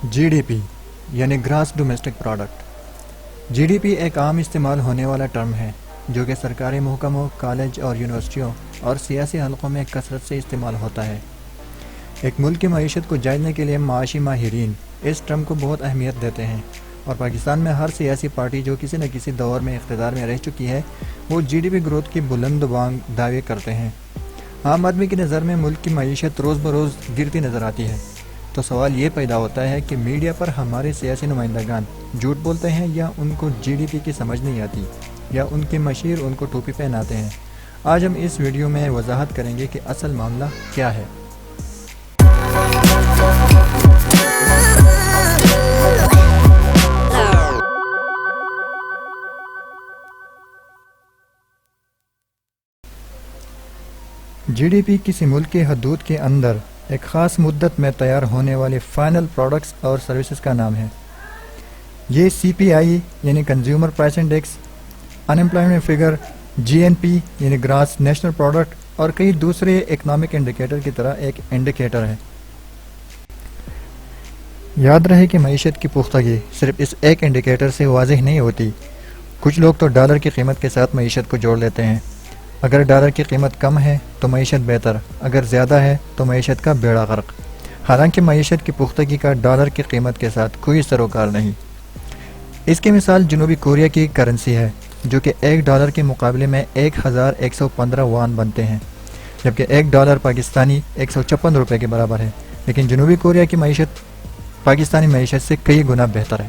جی D P یعنی gross domestic product. G D P ایک عام استعمال ہونے والا ٹرم ہے جو کہ سرکاری محکموں، کالج اور یونیورسٹیوں اور سیاسی حلقوں میں کثرت سے استعمال ہوتا ہے۔ ایک ملک کی معیشت کو جاننے کے لیے معاشی ماہرین اس ٹرم کو بہت اہمیت دیتے ہیں، اور پاکستان میں ہر سیاسی پارٹی جو کسی نہ کسی دور میں اقتدار میں رہ چکی ہے وہ جی ڈی پی گروتھ کی بلند بانگ دعوے کرتے ہیں۔ عام آدمی کی نظر میں ملک کی معیشت روز بروز گرتی نظر آتی ہے، تو سوال یہ پیدا ہوتا ہے کہ میڈیا پر ہمارے سیاسی نمائندگان جھوٹ بولتے ہیں، یا ان کو جی ڈی پی کی سمجھ نہیں آتی، یا ان کے مشیر ان کو ٹوپی پہناتے ہیں۔ آج ہم اس ویڈیو میں وضاحت کریں گے کہ اصل معاملہ کیا ہے۔ جی ڈی پی کسی ملک کے حدود کے اندر ایک خاص مدت میں تیار ہونے والے فائنل پروڈکٹس اور سروسز کا نام ہے۔ یہ سی پی آئی یعنی کنزیومر پرائس انڈیکس، ان امپلائمنٹ فگر، جی این پی یعنی گراس نیشنل پروڈکٹ اور کئی دوسرے اکنامک انڈیکیٹر کی طرح ایک انڈیکیٹر ہے۔ یاد رہے کہ معیشت کی پختگی صرف اس ایک انڈیکیٹر سے واضح نہیں ہوتی۔ کچھ لوگ تو ڈالر کی قیمت کے ساتھ معیشت کو جوڑ لیتے ہیں۔ اگر ڈالر کی قیمت کم ہے تو معیشت بہتر، اگر زیادہ ہے تو معیشت کا بیڑا غرق۔ حالانکہ معیشت کی پختگی کا ڈالر کی قیمت کے ساتھ کوئی سروکار نہیں۔ اس کی مثال جنوبی کوریا کی کرنسی ہے، جو کہ $1 کے مقابلے میں 1115 وان بنتے ہیں، جبکہ $1 پاکستانی 156 روپے کے برابر ہے، لیکن جنوبی کوریا کی معیشت پاکستانی معیشت سے کئی گنا بہتر ہے۔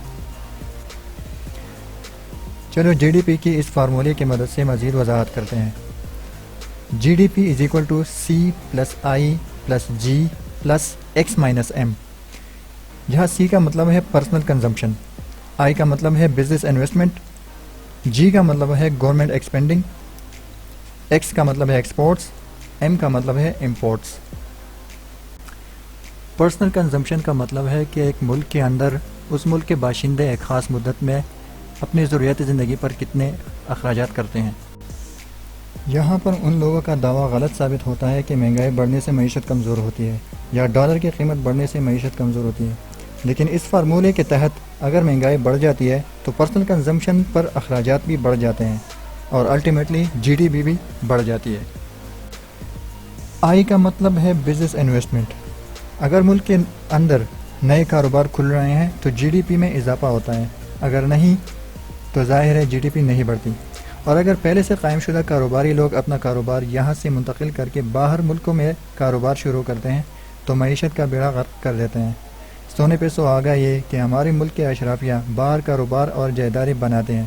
چلو جی ڈی پی کی اس فارمولے کی مدد سے مزید وضاحت کرتے ہیں۔ جی ڈی پی C+I+G+X-M، جہاں C کا مطلب ہے پرسنل کنزمپشن، I کا مطلب ہے بزنس انویسٹمنٹ، G کا مطلب ہے گورنمنٹ ایکسپینڈنگ، X کا مطلب ہے ایکسپورٹس، M کا مطلب ہے امپورٹس۔ پرسنل کنزمپشن کا مطلب ہے کہ ایک ملک کے اندر اس ملک کے باشندے ایک خاص مدت میں اپنی ضروریات زندگی پر کتنے اخراجات کرتے ہیں۔ یہاں پر ان لوگوں کا دعویٰ غلط ثابت ہوتا ہے کہ مہنگائی بڑھنے سے معیشت کمزور ہوتی ہے، یا ڈالر کی قیمت بڑھنے سے معیشت کمزور ہوتی ہے، لیکن اس فارمولے کے تحت اگر مہنگائی بڑھ جاتی ہے تو پرسنل کنزمپشن پر اخراجات بھی بڑھ جاتے ہیں، اور الٹیمیٹلی جی ڈی پی بھی بڑھ جاتی ہے۔ آئی کا مطلب ہے بزنس انویسٹمنٹ۔ اگر ملک کے اندر نئے کاروبار کھل رہے ہیں تو جی ڈی پی میں اضافہ ہوتا ہے، اگر نہیں تو ظاہر ہے جی ڈی پی نہیں بڑھتی۔ اور اگر پہلے سے قائم شدہ کاروباری لوگ اپنا کاروبار یہاں سے منتقل کر کے باہر ملکوں میں کاروبار شروع کرتے ہیں تو معیشت کا بیڑا غرق کر دیتے ہیں۔ سونے پہ سہاگا یہ کہ ہمارے ملک کے اشرافیہ باہر کاروبار اور جائیدادیں بناتے ہیں۔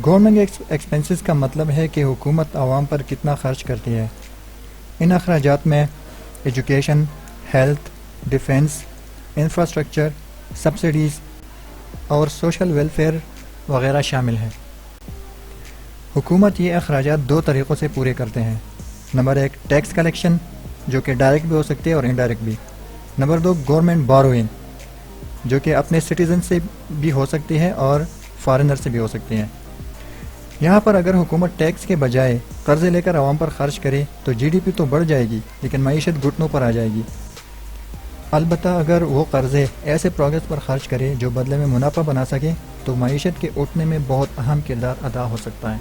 گورنمنٹ ایکسپینسز کا مطلب ہے کہ حکومت عوام پر کتنا خرچ کرتی ہے۔ ان اخراجات میں education, health, defence, infrastructure, subsidies اور سوشل ویلفیئر وغیرہ شامل ہیں۔ حکومت یہ اخراجات 2 طریقوں سے پورے کرتے ہیں۔ نمبر 1 ٹیکس کلیکشن، جو کہ ڈائریکٹ بھی ہو سکتی ہے اور انڈائریکٹ بھی۔ نمبر 2 گورنمنٹ بوروئنگ، جو کہ اپنے سٹیزن سے بھی ہو سکتی ہے اور فارنر سے بھی ہو سکتی ہیں۔ یہاں پر اگر حکومت ٹیکس کے بجائے قرضے لے کر عوام پر خرچ کرے تو جی ڈی پی تو بڑھ جائے گی، لیکن معیشت گھٹنوں پر آ جائے گی۔ البتہ اگر وہ قرضے ایسے پروگرس پر خرچ کرے جو بدلے میں منافع بنا سکے تو معیشت کے اٹھنے میں بہت اہم کردار ادا ہو سکتا ہے۔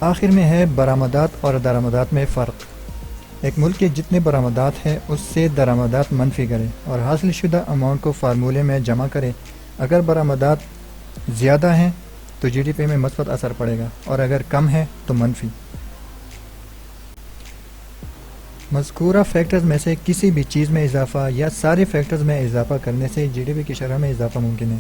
آخر میں ہے برآمدات اور درآمدات میں فرق۔ ایک ملک کے جتنے برآمدات ہیں اس سے درآمدات منفی کرے اور حاصل شدہ اماؤنٹ کو فارمولے میں جمع کرے۔ اگر برآمدات زیادہ ہیں تو جی ڈی پی میں مثبت اثر پڑے گا، اور اگر کم ہے تو منفی۔ مذکورہ فیکٹرز میں سے کسی بھی چیز میں اضافہ یا سارے فیکٹرز میں اضافہ کرنے سے جی ڈی پی کی شرح میں اضافہ ممکن ہے،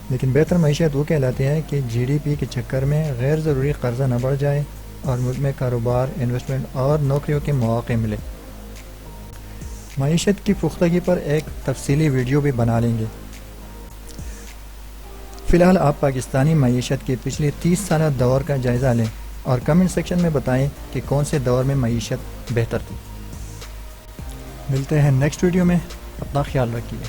لیکن بہتر معیشت وہ کہلاتی ہے کہ جی ڈی پی کے چکر میں غیر ضروری قرضہ نہ بڑھ جائے اور ملک میں کاروبار، انویسٹمنٹ اور نوکریوں کے مواقع ملے۔ معیشت کی پختگی پر ایک تفصیلی ویڈیو بھی بنا لیں گے۔ فی الحال آپ پاکستانی معیشت کے پچھلے 30 سالہ دور کا جائزہ لیں اور کمنٹ سیکشن میں بتائیں کہ کون سے دور میں معیشت بہتر تھی۔ ملتے ہیں نیکسٹ ویڈیو میں، اپنا خیال رکھیے۔